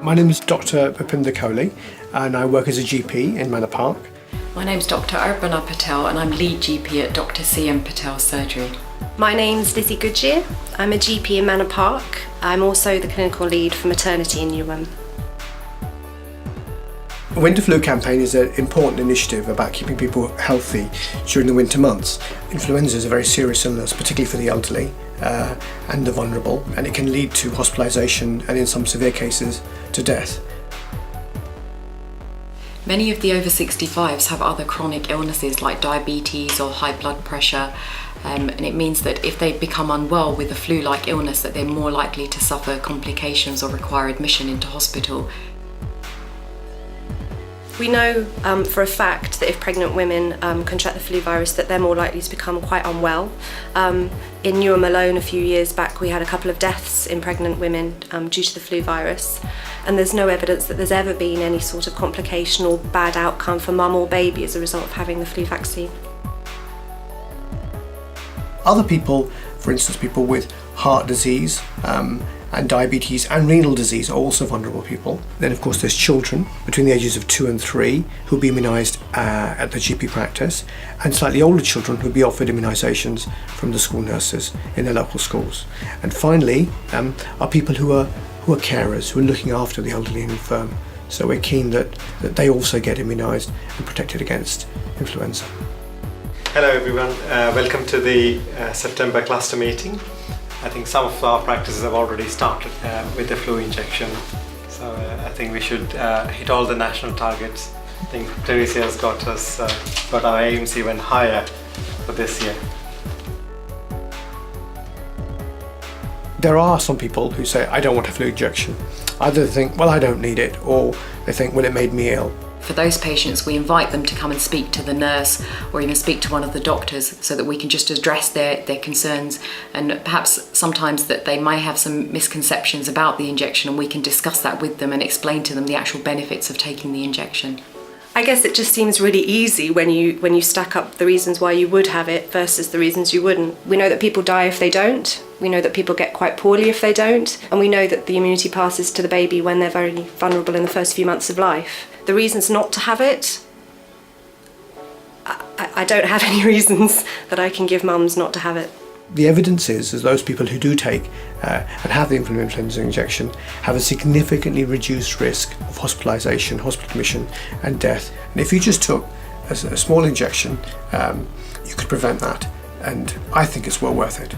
My name is Dr. Bipinda Kohli and I work as a GP in Manor Park. My name's Dr. Arpana Patel and I'm lead GP at Dr. C.M. Patel Surgery. My name's Lizzie Goodyear. I'm a GP in Manor Park. I'm also the clinical lead for maternity in Newham. The Winter Flu Campaign is an important initiative about keeping people healthy during the winter months. Influenza is a very serious illness, particularly for the elderly and the vulnerable, and it can lead to hospitalisation and in some severe cases to death. Many of the over 65s have other chronic illnesses like diabetes or high blood pressure, and it means that if they become unwell with a flu-like illness that they're more likely to suffer complications or require admission into hospital. We know for a fact that if pregnant women contract the flu virus that they're more likely to become quite unwell. In Newham alone a few years back we had a couple of deaths in pregnant women due to the flu virus, and there's no evidence that there's ever been any sort of complication or bad outcome for mum or baby as a result of having the flu vaccine. Other people, for instance people with heart disease and diabetes and renal disease are also vulnerable people. Then of course there's children between the ages of 2 and 3 who'll be immunised at the GP practice, and slightly older children who'll be offered immunisations from the school nurses in their local schools. And finally are people who are carers, who are looking after the elderly and infirm. So we're keen that they also get immunised and protected against influenza. Hello everyone, welcome to the September cluster meeting. I think some of our practices have already started with the flu injection, so I think we should hit all the national targets. I think Teresa has got our aims even higher for this year. There are some people who say, I don't want a flu injection. Either they think, well I don't need it, or they think, well it made me ill. For those patients, we invite them to come and speak to the nurse or even speak to one of the doctors so that we can just address their concerns, and perhaps sometimes that they might have some misconceptions about the injection, and we can discuss that with them and explain to them the actual benefits of taking the injection. I guess it just seems really easy when you stack up the reasons why you would have it versus the reasons you wouldn't. We know that people die if they don't. We know that people get quite poorly if they don't. And we know that the immunity passes to the baby when they're very vulnerable in the first few months of life. The reasons not to have it, I don't have any reasons that I can give mums not to have it. The evidence is those people who do take and have the influenza injection have a significantly reduced risk of hospitalisation, hospital admission and death. And if you just took a small injection, you could prevent that, and I think it's well worth it.